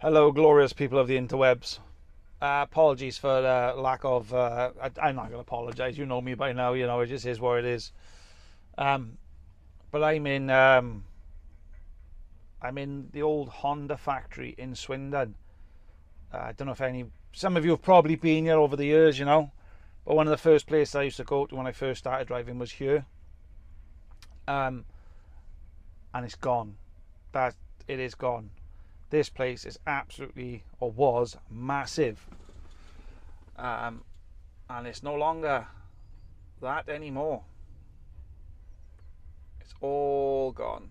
Hello, glorious people of the interwebs. Apologies for lack of. I'm not going to apologise. You know me by now. You know it just is what it is. But I'm in the old Honda factory in Swindon. I don't know if some of you have probably been here over the years, you know. But one of the first places I used to go to when I first started driving was here. And it's gone. It is gone. This place is absolutely, or was, massive. And it's no longer that anymore. It's all gone.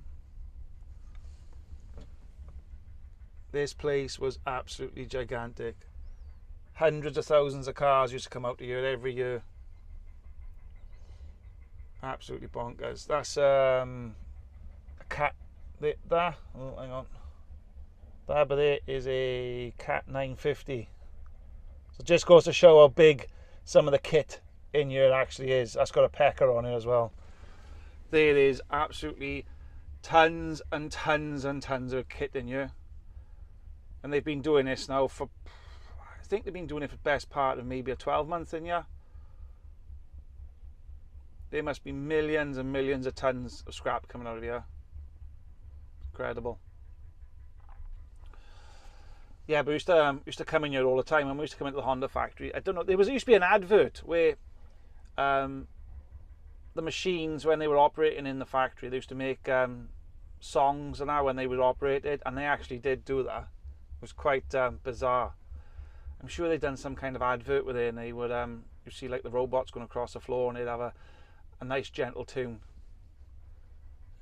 This place was absolutely gigantic. Hundreds of thousands of cars used to come out here every year. Absolutely bonkers. That's a cat. That. Oh, hang on. That there is a Cat 950. So it just goes to show how big some of the kit in here actually is. That's got a pecker on it as well. There is absolutely tons and tons and tons of kit in here. And they've been doing this now for, I think they've been doing it for the best part of maybe a 12 months in here. There must be millions and millions of tons of scrap coming out of here. Incredible. Yeah, but we used to come in here all the time, and we used to come into the Honda factory. I don't know, there used to be an advert where the machines, when they were operating in the factory, they used to make songs and that when they were operated, and they actually did do that. It was quite bizarre. I'm sure they'd done some kind of advert with it, and they would you see like the robots going across the floor, and they'd have a nice gentle tune.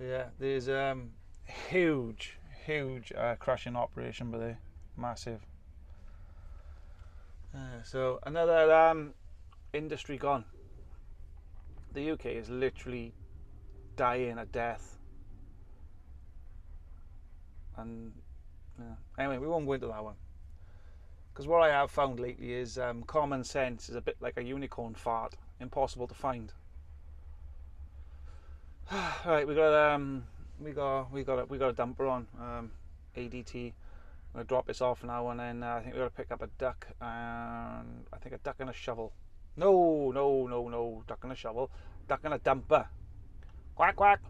Yeah, there's huge crushing operation, but they massive. So another industry gone. The UK is literally dying a death, and anyway, we won't go into that one, because what I have found lately is common sense is a bit like a unicorn fart, impossible to find. Right, we got a dumper on ADT. I'm going to drop this off now, and then I think we're going to pick up a duck, and I think a duck and a shovel. No, duck and a shovel. Duck and a dumper. Quack, quack.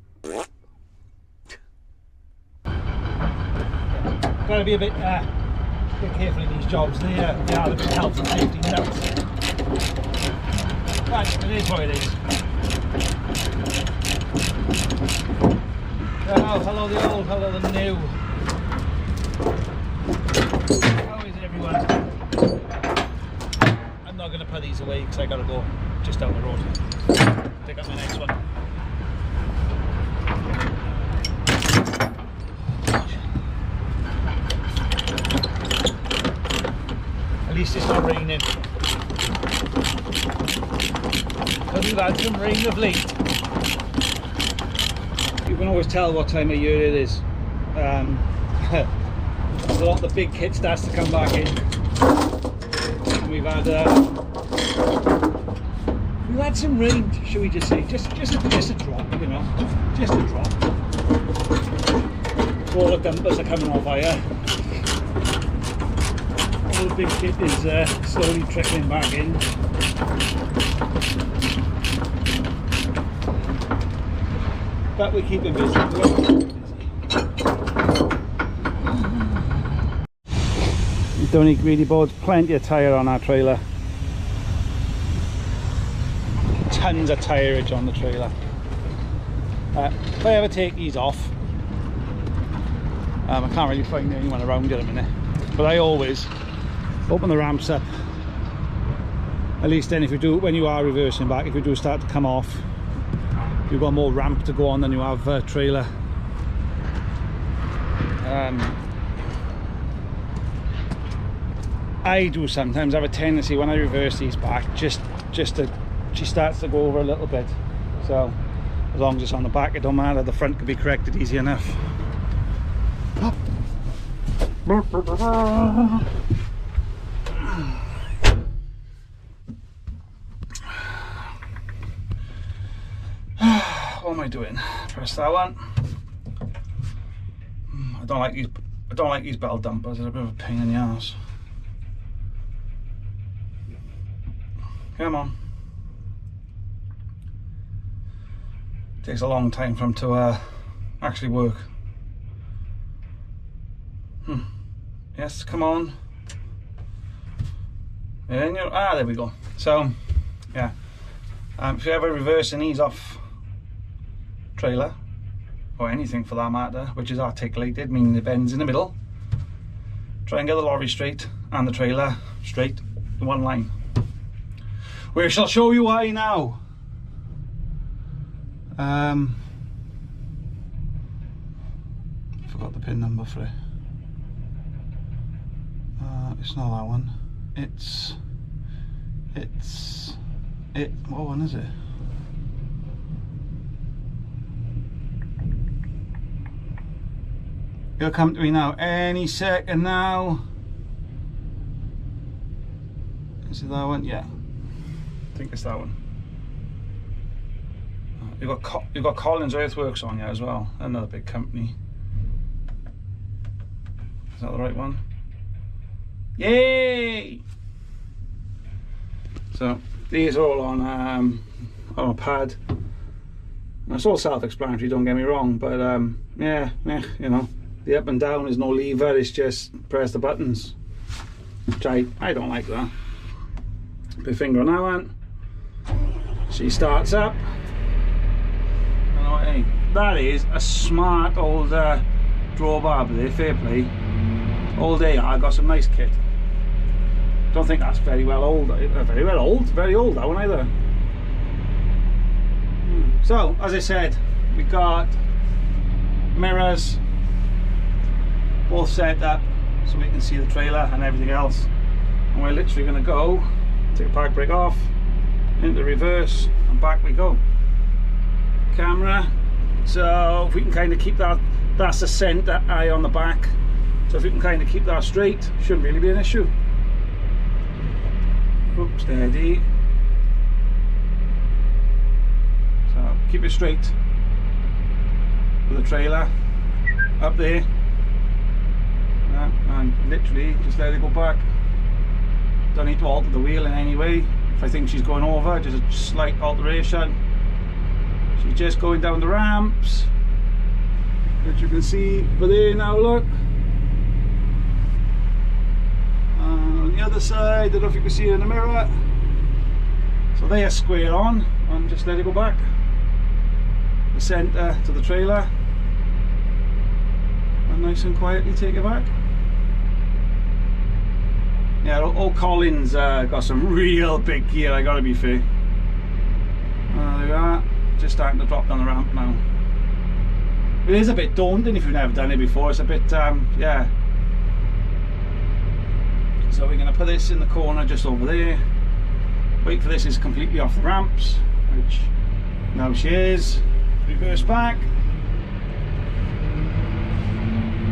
Got to be a bit careful in these jobs. They are a bit health and safety nuts. But it is what it is. Oh, hello the old, hello the new. How is it, everyone? I'm not going to put these away because I got to go just down the road. Pick up my next one. At least it's not raining. Because we've had some rain of late. You can always tell what time of year it is. A lot of the big kit starts to come back in, and we've had some rain, shall we just say, just a drop, you know, just a drop. All the dumpers are coming off higher. All the big kit is slowly trickling back in. But we're keeping busy. Don't need greedy boards, plenty of tyre on our trailer. Tons of tyreage on the trailer. If I ever take these off, I can't really find anyone around at a minute, but I always open the ramps up. At least then, if you do, when you are reversing back, if you do start to come off, you've got more ramp to go on than you have trailer. I do sometimes have a tendency when I reverse these back she starts to go over a little bit, so as long as it's on the back it don't matter, the front can be corrected easy enough. What am I doing? Press that one. I don't like these I don't like these bell dumpers, they're a bit of a pain in the ass. Come on. Takes a long time for them to actually work. Yes, come on. And you're, there we go. So, yeah. If you're ever reversing these off trailer, or anything for that matter, which is articulated, meaning it bends in the middle, try and get the lorry straight and the trailer straight in one line. We shall show you why now. Forgot the pin number for it. It's not that one. What one is it? It'll come to me now any second now. Is it that one? Yeah, I think it's that one. You've got Collins Earthworks on here as well, another big company. Is that the right one? Yay! So these are all on a pad. It's all self-explanatory, don't get me wrong, but yeah, you know, the up and down is no lever, it's just press the buttons, which I don't like that. Put your finger on that one. She starts up. Hey, that is a smart old drawbar there, fair play. Old AR got some nice kit. Don't think that's very old, very old that one either. So, as I said, we got mirrors both set up so we can see the trailer and everything else. And we're literally going to go, take the park brake off, into reverse, and back we go. Camera, so if we can kind of keep that's the centre eye on the back, so if we can kind of keep that straight, shouldn't really be an issue. Oops, steady. So keep it straight with the trailer up there, and literally just let it go back. Don't need to alter the wheel in any way. If I think she's going over, just a slight alteration. She's just going down the ramps, which you can see over there now, look. And on the other side, I don't know if you can see it in the mirror. So they are square on, and just let it go back. The centre to the trailer. And nice and quietly take it back. Yeah, old Collins got some real big gear, I gotta be fair. There we are. Just starting to drop down the ramp now. It is a bit daunting if you've never done it before. It's a bit yeah. So we're going to put this in the corner just over there. Wait for this is completely off the ramps, which now she is. Reverse back.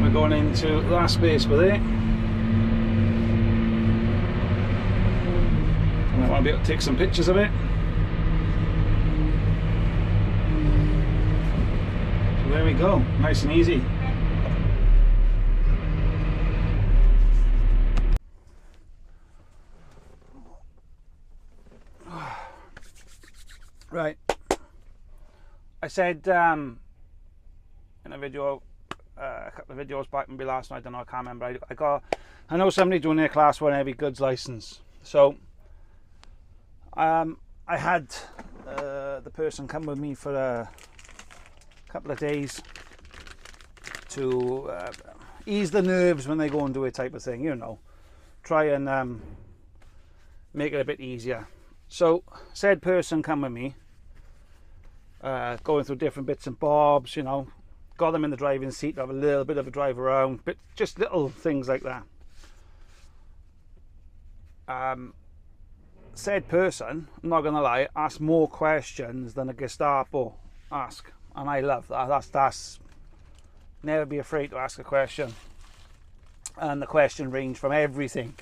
We're going into that space with it. And I want to be able to take some pictures of it. There we go, nice and easy. Right, I said in a video, a couple of videos back, maybe last night, I don't know, I can't remember. I know somebody doing their class 1 heavy goods license. So I had the person come with me for a couple of days to ease the nerves when they go and do it, type of thing, you know, try and make it a bit easier. So said person come with me, going through different bits and bobs, you know, got them in the driving seat to have a little bit of a drive around, but just little things like that. Said person, I'm not gonna lie, asked more questions than a Gestapo ask. And I love that. That's never be afraid to ask a question. And the question ranged from everything,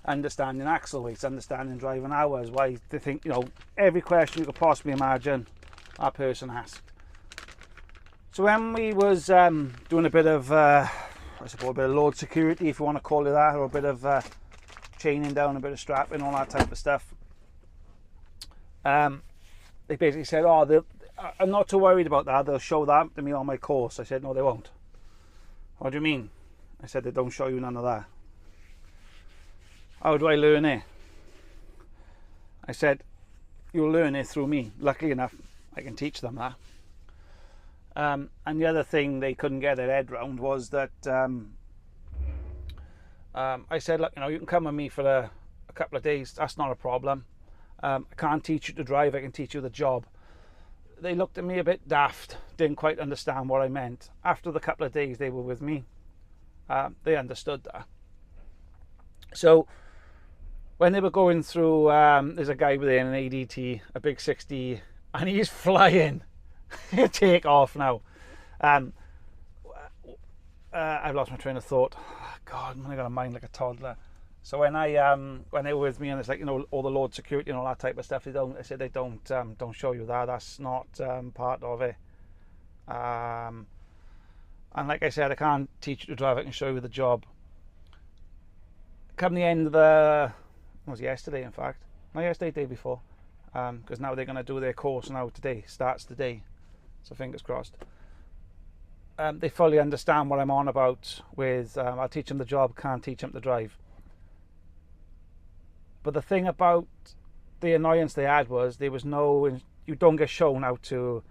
understanding axle weights, understanding driving hours, why they think, you know, every question you could possibly imagine that person asked. So when we was doing a bit of I suppose, a bit of load security, if you want to call it that, or a bit of chaining down, a bit of strapping, all that type of stuff. They basically said, oh, I'm not too worried about that, they'll show that to me on my course. I said, no, they won't. What do you mean? I said, they don't show you none of that. How do I learn it? I said, you'll learn it through me. Luckily enough, I can teach them that. And the other thing they couldn't get their head round was that I said, look, you can come with me for a couple of days. That's not a problem. I can't teach you to drive. I can teach you the job. They looked at me a bit daft, didn't quite understand what I meant. After the couple of days they were with me, they understood that. So when they were going through, there's a guy with an ADT, a big 60, and he's flying. He'll take off now. I've lost my train of thought. Oh, God, I got a mind like a toddler. So when they were with me, and it's like, all the load security and all that type of stuff, they said they don't show you that. That's not part of it. And like I said, I can't teach you to drive. I can show you the job. Come the end of it was yesterday, in fact. No, yesterday, day before. Because now they're going to do their course now today. Starts today. So fingers crossed. They fully understand what I'm on about with, I'll teach them the job, can't teach them to drive. But the thing about the annoyance they had was there was no, you don't get shown how to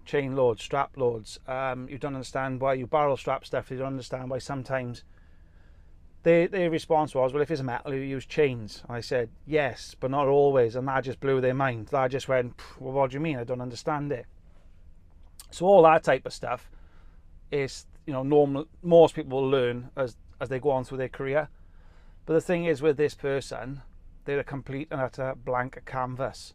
chain loads, strap loads. You don't understand why you barrel strap stuff. You don't understand why sometimes their response was, well, if it's metal, you use chains. I said, yes, but not always. And that just blew their mind. That just went, well, what do you mean? I don't understand it. So all that type of stuff is, normal. Most people will learn as they go on through their career. But the thing is, with this person, they're a complete and utter blank canvas.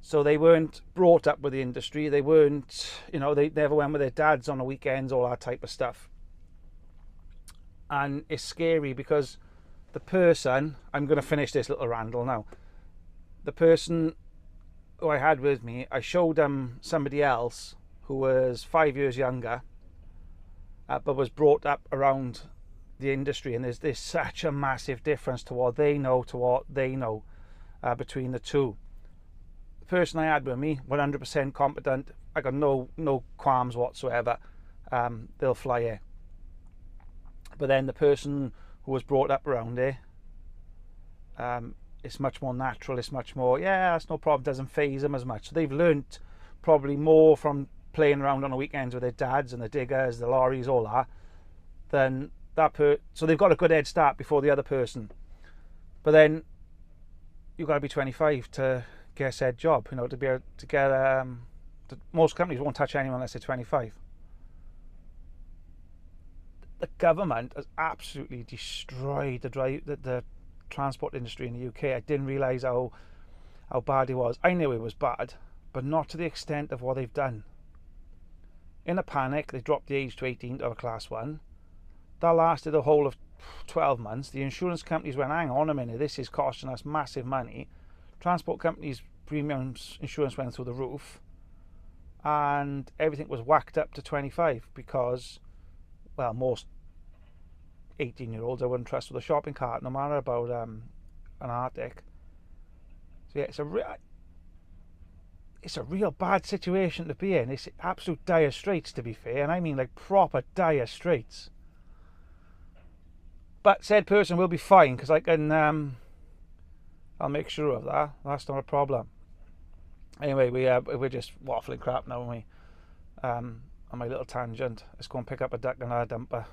So they weren't brought up with the industry. They weren't, they never went with their dads on the weekends, all that type of stuff. And it's scary because the person, I'm going to finish this little randle now. The person who I had with me, I showed them somebody else who was 5 years younger, but was brought up around the industry, and there's such a massive difference to what they know to what they know between the two. The person I had with me, 100% competent. I got no qualms whatsoever. They'll fly here. But then the person who was brought up around here, it's much more natural. It's much more, that's no problem. Doesn't faze them as much. So they've learnt probably more from playing around on the weekends with their dads and the diggers, the lorries, all that, than that so they've got a good head start before the other person. But then you've got to be 25 to get a said job, to get most companies won't touch anyone unless they're 25. The government has absolutely destroyed the transport industry in the UK. I didn't realise how bad it was. I knew it was bad, but not to the extent of what they've done. In a panic, they dropped the age to 18 to have a class 1. That lasted a whole of 12 months. The insurance companies went, hang on a minute, this is costing us massive money. Transport companies' premiums insurance went through the roof, and everything was whacked up to 25 because, well, most 18-year-olds I wouldn't trust with a shopping cart, no matter about an Arctic. So yeah, it's a real bad situation to be in. It's absolute dire straits, to be fair, and I mean like proper dire straits. But said person will be fine because I can. I'll make sure of that. That's not a problem. Anyway, we're just waffling crap now, aren't we? On my little tangent. Let's go and pick up a duck and a dumper.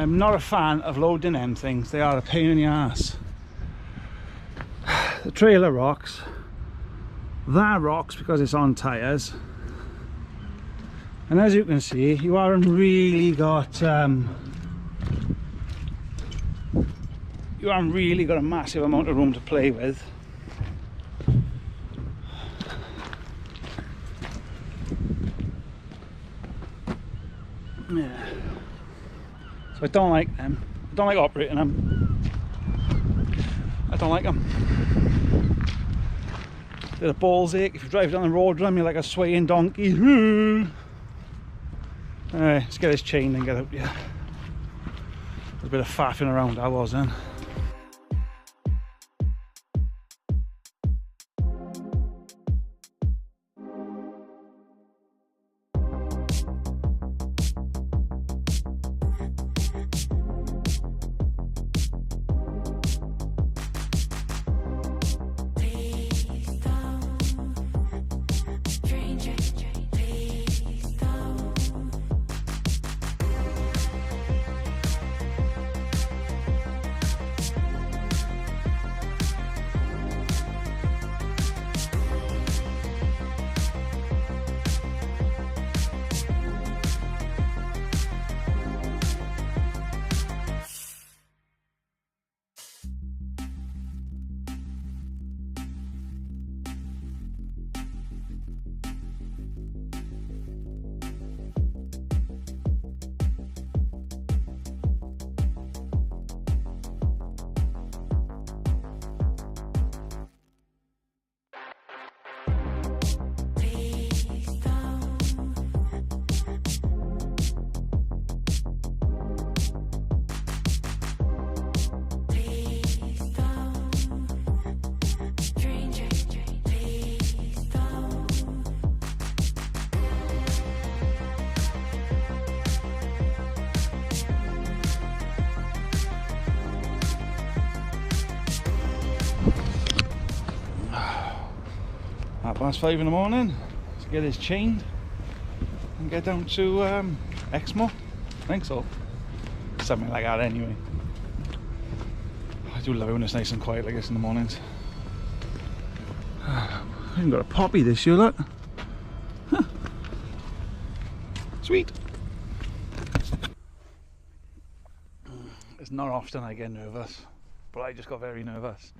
I'm not a fan of loading them things. They are a pain in the ass. The trailer rocks. That rocks because it's on tyres. And as you can see, you haven't really got a massive amount of room to play with. Yeah. So I don't like them. I don't like operating them. I don't like them. They're a balls ache if you drive down the road with them. You're like a swaying donkey. Alright, let's get this chain and get out here. There's a bit of faffing around I was then. Past 5 in the morning to get this chained and get down to Exmo. I think so. Something like that anyway. I do love it when it's nice and quiet like this in the mornings. I even got a poppy this year, look. Huh. Sweet. It's not often I get nervous, but I just got very nervous.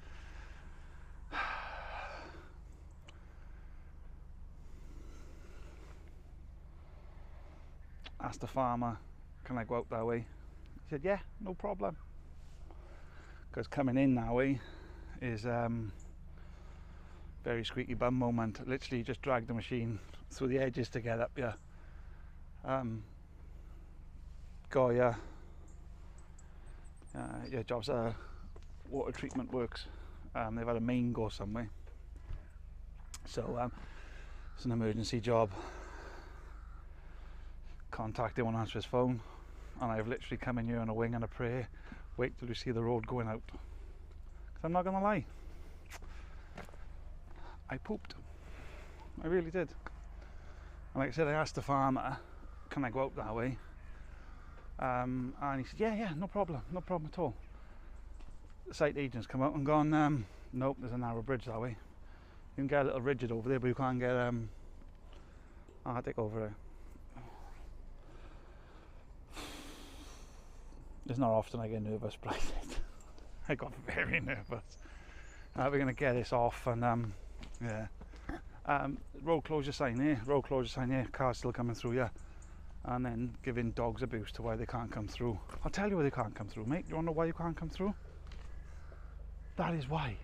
Asked the farmer, can I go out that way? He said, yeah, no problem. Because coming in that way is very squeaky bum moment. Literally just dragged the machine through the edges to get up here. Goya, your job's water treatment works. They've had a main go somewhere. So it's an emergency job. Contacted, won't answer his phone, and I've literally come in here on a wing and a prayer. Wait till you see the road going out. Because I'm not gonna lie, I pooped. I really did. And like I said, I asked the farmer, can I go out that way? And he said, yeah, no problem at all. The site agents come out and gone, nope, there's a narrow bridge that way. You can get a little rigid over there, but you can't get Arctic over there. It's not often I get nervous, but I got very nervous. We're going to get this off, and yeah. Road closure sign there, cars still coming through, yeah. And then giving dogs abuse to why they can't come through. I'll tell you why they can't come through, mate. You want to know why you can't come through? That is why.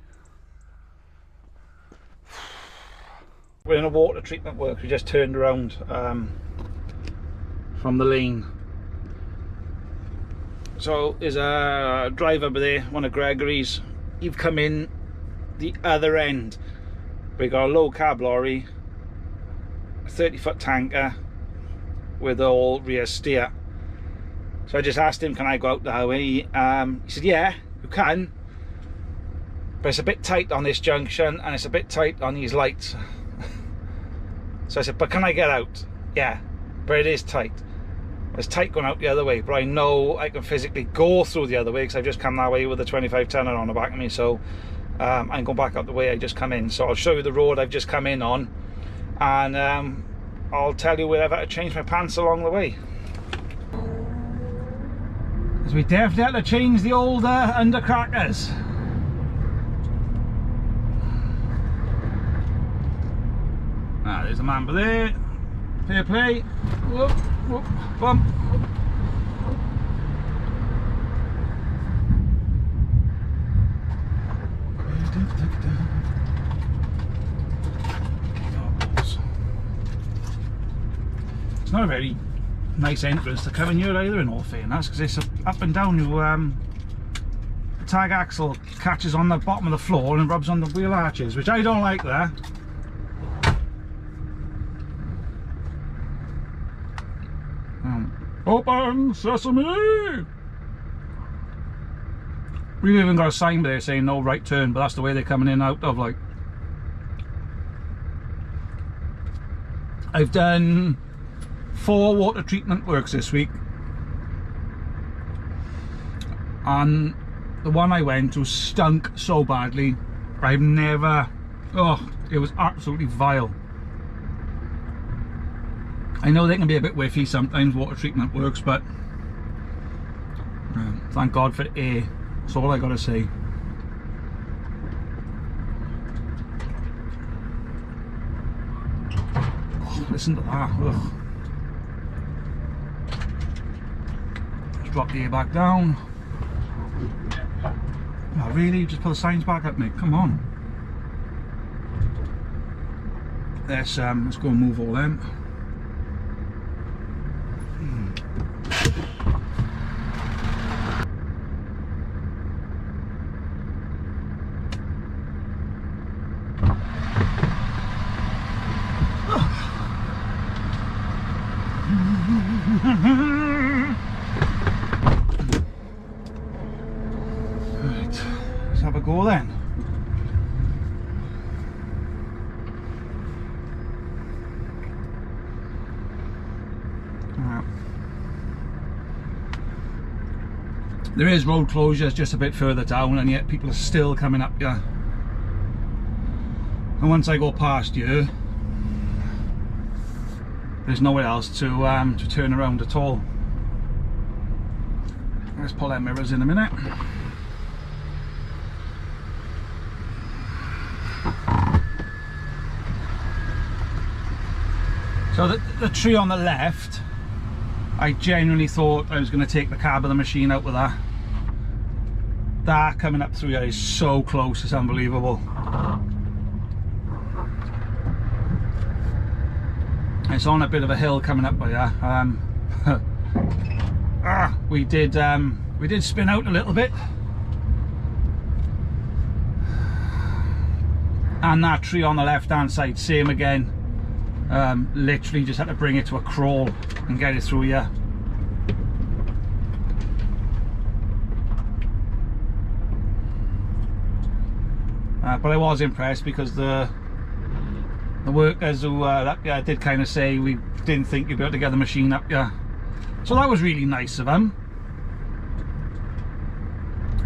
We're in a water treatment works. We just turned around from the lane. So there's a driver over there, one of Gregory's. You've come in the other end. We got a low cab lorry, a 30-foot tanker with all rear steer. So I just asked him, can I go out that way? He said, yeah, you can, but it's a bit tight on this junction and it's a bit tight on these lights. So I said, but can I get out? Yeah, but it is tight. It's tight going out the other way, but I know I can physically go through the other way because I've just come that way with the 25 tonner on the back of me. So I'm going back out the way I just come in. So I'll show you the road I've just come in on, and I'll tell you where I've had to change my pants along the way. Because we definitely had to change the old undercrackers. Ah, there's a man there. Fair play. Whoop, whoop, bump. It's not a very nice entrance to come in here either, in all fairness, because it's up and down. The tag axle catches on the bottom of the floor and rubs on the wheel arches, which I don't like that. Open sesame! We've even got a sign there saying no right turn, but that's the way they're coming in and out of, like. I've done 4 water treatment works this week, and the one I went to stunk so badly. I've never, oh, it was absolutely vile. I know they can be a bit whiffy sometimes, water treatment works, but thank God for air. That's all I gotta say. Oh, listen to that. Ugh. Let's drop the air back down. Oh, really? Just put the signs back up, mate. Come on. Let's go and move all them. Right, let's have a go then. There is road closures just a bit further down, and yet people are still coming up here. And once I go past here, there's nowhere else to turn around at all. Let's pull our mirrors in a minute. So the tree on the left, I genuinely thought I was going to take the cab of the machine out with that. That coming up through here is so close, it's unbelievable. It's on a bit of a hill coming up by here. We did spin out a little bit, and that tree on the left hand side, same again. Literally just had to bring it to a crawl and get it through here. But I was impressed because the workers who up here did kind of say we didn't think you'd be able to get the machine up here. So that was really nice of them.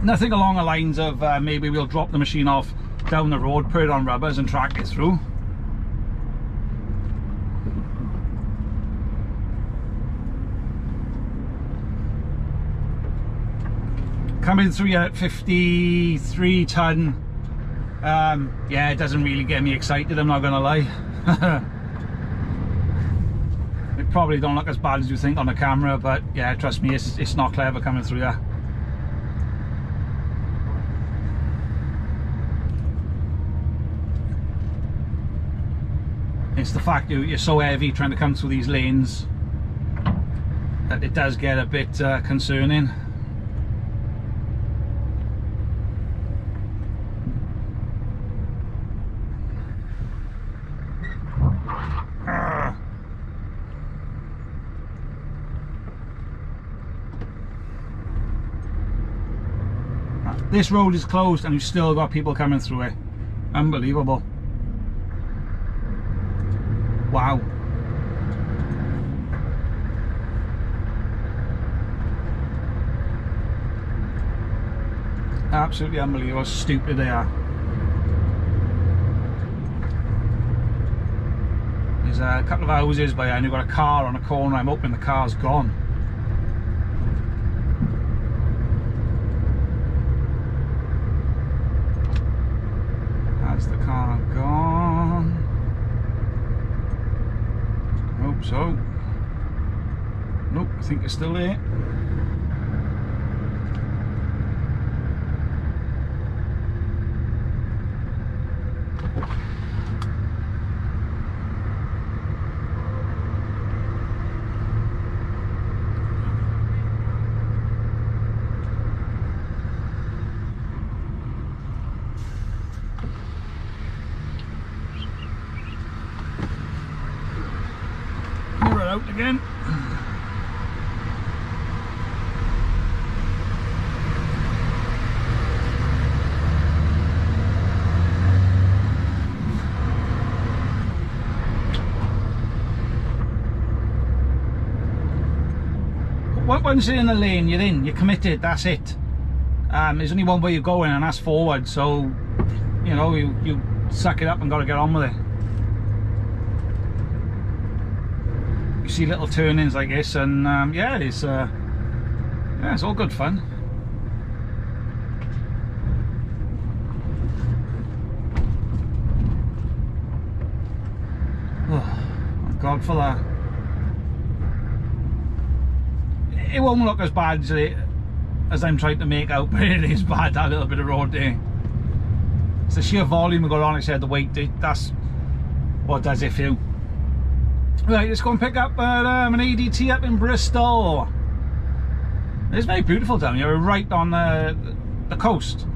Nothing along the lines of maybe we'll drop the machine off down the road, put it on rubbers and track it through. Coming through here at 53 ton, yeah, it doesn't really get me excited, I'm not gonna lie. It probably don't look as bad as you think on the camera, but yeah, trust me, it's not clever coming through here. It's the fact that you're so heavy trying to come through these lanes that it does get a bit concerning. This road is closed and you've still got people coming through it. Unbelievable. Wow. Absolutely unbelievable how stupid they are. There's a couple of houses by here and you've got a car on a corner. I'm hoping the car's gone. Has the car gone? I hope so. Nope, I think it's still there. Mirror out again. Once you're in the lane, you're in, you're committed, that's it. There's only one way you're going and that's forward, so you know, you suck it up and got to get on with it. You see little turn-ins like this and yeah, it's all good fun. Oh, thank God for that. It won't look as bad as I'm trying to make out, but it is bad, that little bit of road there. It's the sheer volume of got on, I said, the weight, that's what does it for you. Right, let's go and pick up an ADT up in Bristol. It's very beautiful down here, right on the coast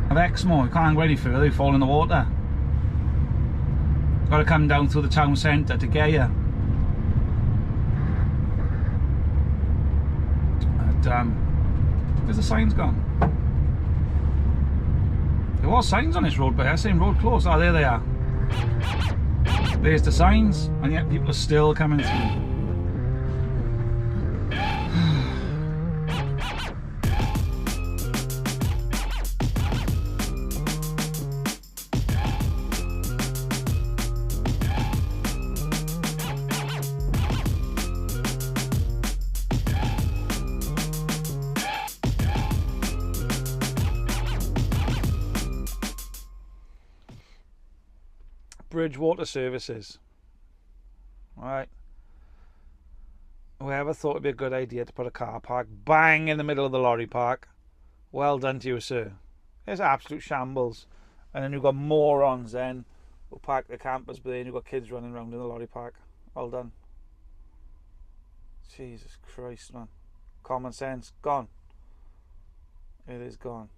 of Exmoor. You can't go any further, you fall in the water. Got to come down through the town centre to get you. Where's the signs gone? There was signs on this road, but I saying road closed. Oh, there they are. There's the signs, and yet people are still coming through. Water services. Right. Whoever thought it'd be a good idea to put a car park bang in the middle of the lorry park? Well done to you, sir. It's absolute shambles. And then you've got morons then who park their campers, but then you've got kids running around in the lorry park. Well done. Jesus Christ, man. Common sense gone. It is gone.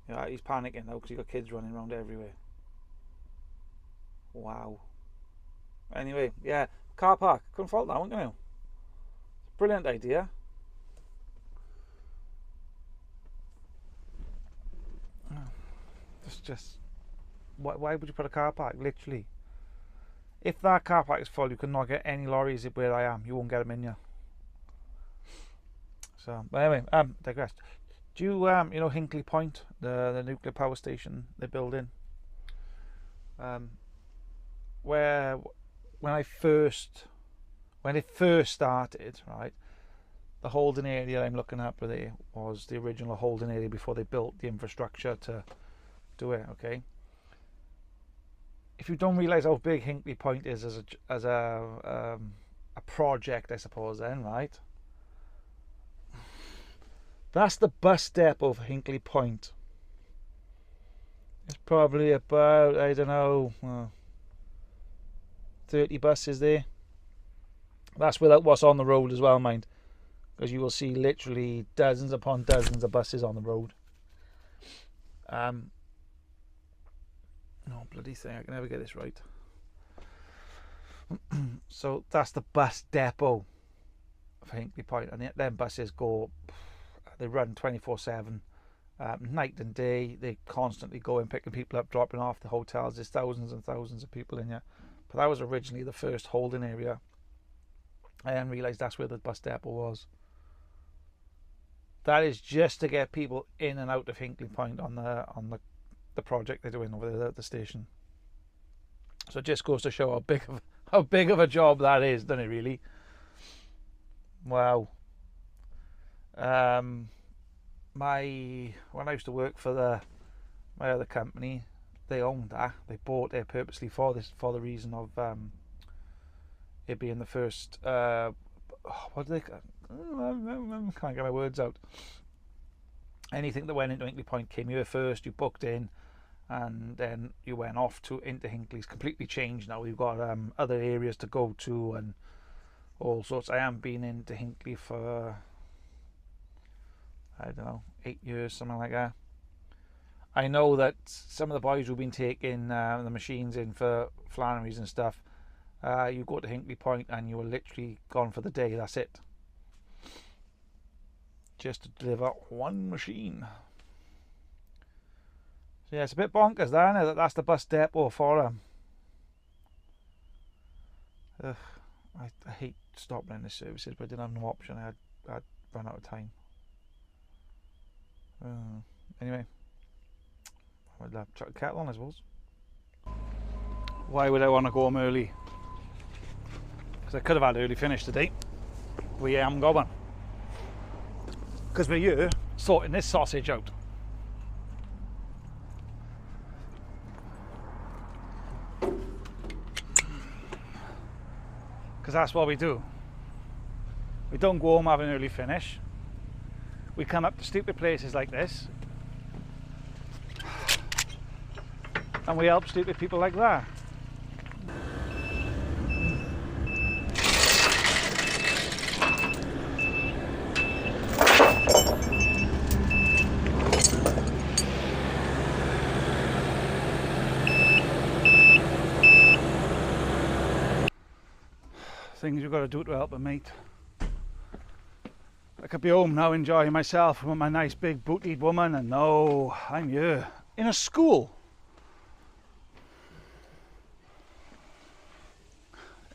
Yeah, he's panicking now because you've got kids running around everywhere. Wow. Anyway, yeah, car park. Couldn't fault that one, can you? Brilliant idea. It's just, why would you put a car park? Literally. If that car park is full, you cannot get any lorries where I am. You won't get them in here. So, but anyway, digress. Do you, you know Hinkley Point, the nuclear power station they're building? Where when it first started, right, the holding area I'm looking at there was the original holding area before they built the infrastructure to do it. Okay. If you don't realise how big Hinkley Point is as a project, I suppose, then, right? That's the bus depot of Hinkley Point. It's probably about, I don't know, 30 buses there. That's without what's on the road as well, mind. Because you will see literally dozens upon dozens of buses on the road. No, bloody thing, I can never get this right. So that's the bus depot for Hinkley Point. And them buses go... They run 24/7, night and day. They constantly go and picking people up, dropping off the hotels. There's thousands and thousands of people in here. But that was originally the first holding area. I didn't realise that's where the bus depot was. that is just to get people in and out of Hinkley Point on the project they're doing over there at the station. So it just goes to show how big of a job that is, doesn't it? Really? Wow. When I used to work for my other company, they owned that. They bought it purposely for the reason of it being the first. What do they? I can't get my words out. Anything that went into Hinkley Point came here first. You booked in, and then you went off into Hinkley. It's completely changed now. We've got other areas to go to and all sorts. I haven't been into Hinkley for, I don't know, 8 years, something like that. I know that some of the boys who've been taking the machines in for Flannery's and stuff, you go to Hinkley Point and you are literally gone for the day. That's it. Just to deliver one machine. So yeah, it's a bit bonkers, that, isn't it? That's the bus depot for them. I hate stopping in the services, but I didn't have no option. I'd run out of time. Anyway, I'll chuck the kettle on, I suppose. Why would I want to go home early? Because I could have had an early finish today. But yeah, I'm going. Because we're here sorting this sausage out. Because that's what we do. We don't go home having an early finish. We come up to stupid places like this and we help stupid people like that. Things you've got to do to help a mate. I could be home now enjoying myself with my nice big bootied woman, and no, I'm here in a school.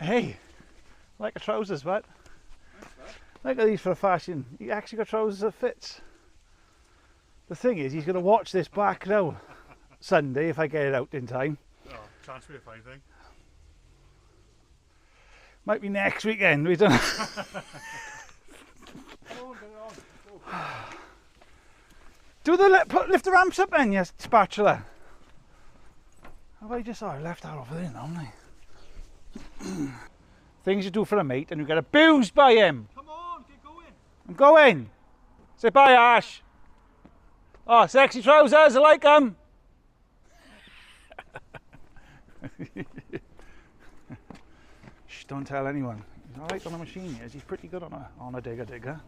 Hey, like a trousers, but look at these for fashion. You actually got trousers that fits. The thing is, he's going to watch this back now Sunday if I get it out in time. Oh, chance for a fine thing. Might be next weekend. We don't. Do lift the ramps up then, you spatula. Have I just left that over there now, haven't I? Things you do for a mate and you get abused by him. Come on, get going. I'm going. Say bye, Ash. Oh, sexy trousers, I like them. Shh, don't tell anyone. He's alright on a machine, yes. He's pretty good on a digger.